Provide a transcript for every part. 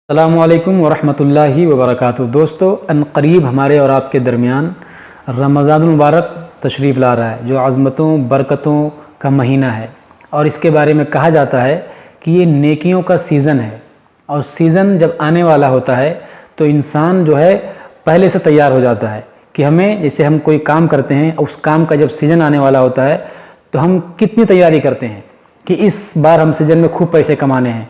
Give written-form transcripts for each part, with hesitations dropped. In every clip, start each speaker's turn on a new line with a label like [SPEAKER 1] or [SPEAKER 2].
[SPEAKER 1] अस्सलामुअलैकुम वरहमतुल्लाहि वबरकातुहू। दोस्तों, अनक़रीब हमारे और आपके दरमियान रमज़ानुल मुबारक तशरीफ़ ला रहा है, जो अज़मतों बरकतों का महीना है। और इसके बारे में कहा जाता है कि ये नेकियों का सीज़न है। और सीज़न जब आने वाला होता है तो इंसान जो है पहले से तैयार हो जाता है कि हमें, जैसे हम कोई काम करते हैं, उस काम का जब सीज़न आने वाला होता है तो हम कितनी तैयारी करते हैं कि इस बार हम सीज़न में खूब पैसे कमाने हैं।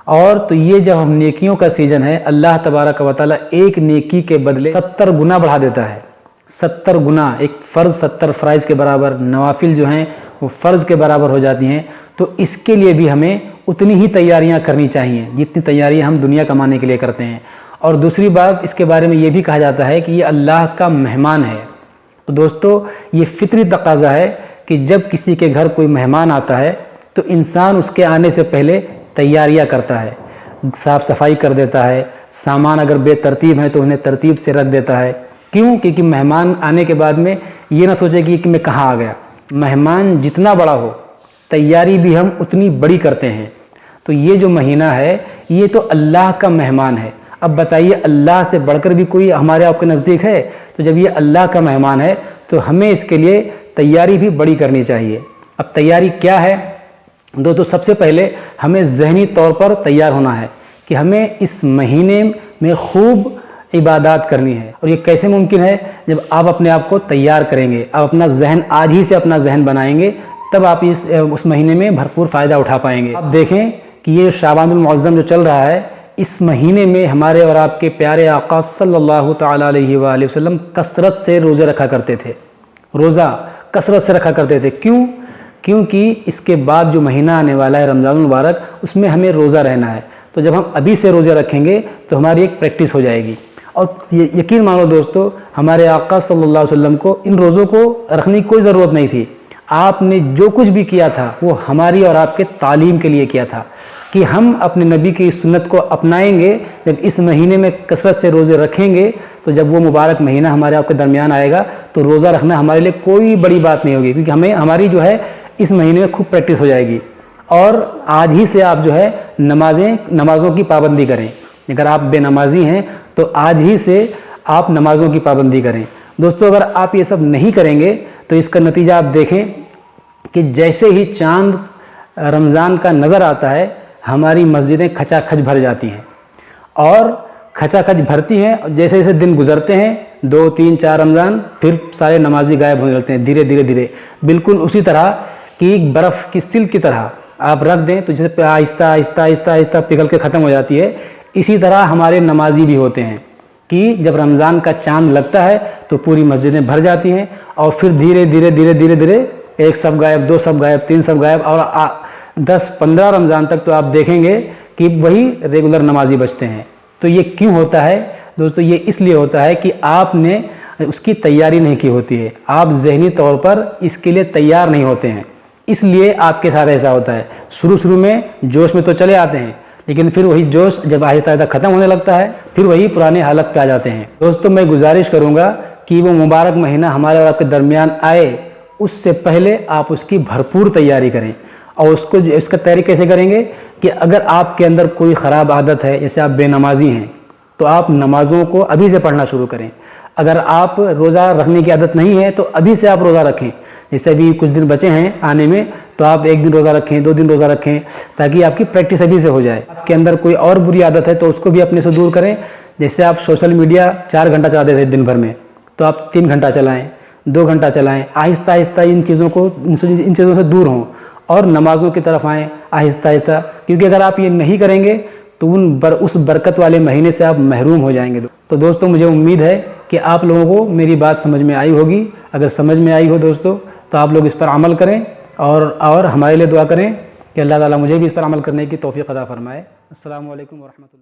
[SPEAKER 1] और तो ये जब हम नेकियों का सीज़न है, अल्लाह तबारक व तआला एक नेकी के बदले 70 गुना बढ़ा देता है। 70 गुना, एक फ़र्ज़ 70 फ़राइज़ के बराबर, नवाफिल जो हैं वो फ़र्ज़ के बराबर हो जाती हैं। तो इसके लिए भी हमें उतनी ही तैयारियां करनी चाहिए जितनी तैयारियां हम दुनिया कमाने के लिए करते हैं। और दूसरी बात, इसके बारे में ये भी कहा जाता है कि ये अल्लाह का मेहमान है। तो दोस्तों, ये फितरी तकाज़ा है कि जब किसी के घर कोई मेहमान आता है तो इंसान उसके आने से पहले तैयारियां करता है, साफ़ सफाई कर देता है, सामान अगर बेतरतीब है तो उन्हें तरतीब से रख देता है। क्यों? क्योंकि मेहमान आने के बाद में ये ना सोचे कि मैं कहाँ आ गया। मेहमान जितना बड़ा हो, तैयारी भी हम उतनी बड़ी करते हैं। तो ये जो महीना है ये तो अल्लाह का मेहमान है। अब बताइए, अल्लाह से बढ़कर भी कोई हमारे आपके नज़दीक है? तो जब ये अल्लाह का मेहमान है तो हमें इसके लिए तैयारी भी बड़ी करनी चाहिए। अब तैयारी क्या है दोस्तों? सबसे पहले हमें ज़हनी तौर पर तैयार होना है कि हमें इस महीने में खूब इबादत करनी है। और ये कैसे मुमकिन है? जब आप अपने आप को तैयार करेंगे, आप अपना जहन आज ही से अपना जहन बनाएंगे, तब आप उस महीने में भरपूर फ़ायदा उठा पाएंगे। आप देखें कि ये शाबानुल मुअज़्ज़म जो चल रहा है, इस महीने में हमारे और आपके प्यारे आका सल्लल्लाहु तआला अलैहि वसल्लम कसरत से रोज़े रखा करते थे। रोज़ा कसरत से रखा करते थे। क्यों? क्योंकि इसके बाद जो महीना आने वाला है रमज़ानुल मुबारक, उसमें हमें रोज़ा रहना है। तो जब हम अभी से रोज़े रखेंगे तो हमारी एक प्रैक्टिस हो जाएगी। और यकीन मानो दोस्तों, हमारे आका सल्लल्लाहु अलैहि वसल्लम को इन रोज़ों को रखने की कोई ज़रूरत नहीं थी। आपने जो कुछ भी किया था वो हमारी और आपके तालीम के लिए किया था कि हम अपने नबी की सुन्नत को अपनाएंगे। जब इस महीने में कसरत से रोज़े रखेंगे तो जब वो मुबारक महीना हमारे आपके दरमियान आएगा तो रोज़ा रखना हमारे लिए कोई बड़ी बात नहीं होगी, क्योंकि हमारी जो है इस महीने में खूब प्रैक्टिस हो जाएगी। और आज ही से आप जो है नमाज़ों की पाबंदी करें। अगर आप बेनमाजी हैं तो आज ही से आप नमाज़ों की पाबंदी करें। दोस्तों, अगर आप ये सब नहीं करेंगे तो इसका नतीजा आप देखें कि जैसे ही चांद रमज़ान का नज़र आता है, हमारी मस्जिदें खचाखच भर जाती हैं। और खचाखच भरती हैं, जैसे जैसे दिन गुजरते हैं, 2, 3, 4 रमज़ान, फिर सारे नमाजी गायब होने लगते हैं धीरे धीरे धीरे। बिल्कुल उसी तरह कि बर्फ़ की सिल्क की तरह आप रख दें तो जैसे आहिस्ता आहिस्ता आहिस्ता आहिस्ता पिघल के ख़त्म हो जाती है। इसी तरह हमारे नमाजी भी होते हैं कि जब रमज़ान का चांद लगता है तो पूरी मस्जिदें भर जाती हैं और फिर धीरे धीरे धीरे धीरे धीरे एक सब गायब, 2 सब गायब, 3 सब गायब। और 10-15 रमज़ान तक तो आप देखेंगे कि वही रेगुलर नमाजी बचते हैं। तो ये क्यों होता है दोस्तों? ये इसलिए होता है कि आपने उसकी तैयारी नहीं की होती है। आप ज़हनी तौर पर इसके लिए तैयार नहीं होते हैं, इसलिए आपके साथ ऐसा होता है। शुरू में जोश में तो चले आते हैं, लेकिन फिर वही जोश जब आहिस्ता आहिस्ता ख़त्म होने लगता है, फिर वही पुराने हालत पे आ जाते हैं। दोस्तों, मैं गुजारिश करूँगा कि वो मुबारक महीना हमारे और आपके दरमियान आए, उससे पहले आप उसकी भरपूर तैयारी करें। और इसका तैयारी कैसे करेंगे कि अगर आपके अंदर कोई ख़राब आदत है, जैसे आप बेनमाजी हैं, तो आप नमाज़ों को अभी से पढ़ना शुरू करें। अगर आप रोज़ा रखने की आदत नहीं है तो अभी से आप रोज़ा रखें। जैसे अभी कुछ दिन बचे हैं आने में, तो आप 1 दिन रोज़ा रखें, 2 दिन रोज़ा रखें, ताकि आपकी प्रैक्टिस अभी से हो जाए। आपके अंदर कोई और बुरी आदत है तो उसको भी अपने से दूर करें। जैसे आप सोशल मीडिया 4 घंटा चलाते थे दिन भर में, तो आप 3 घंटा चलाएँ, 2 घंटा चलाएँ। आहिस्ता आहिस्ता इन चीज़ों से दूर हों और नमाज़ों की तरफ आएँ आहिस्ता आहिस्ता। क्योंकि अगर आप ये नहीं करेंगे तो उस बरकत वाले महीने से आप महरूम हो जाएंगे। तो दोस्तों, मुझे उम्मीद है कि आप लोगों को मेरी बात समझ में आई होगी। अगर समझ में आई हो दोस्तों तो आप लोग इस पर अमल करें और हमारे लिए दुआ करें कि अल्लाह ताला मुझे भी इस पर अमल करने की तौफीक अता फरमाए। अस्सलामु अलैकुम वरहमतुल्लाह।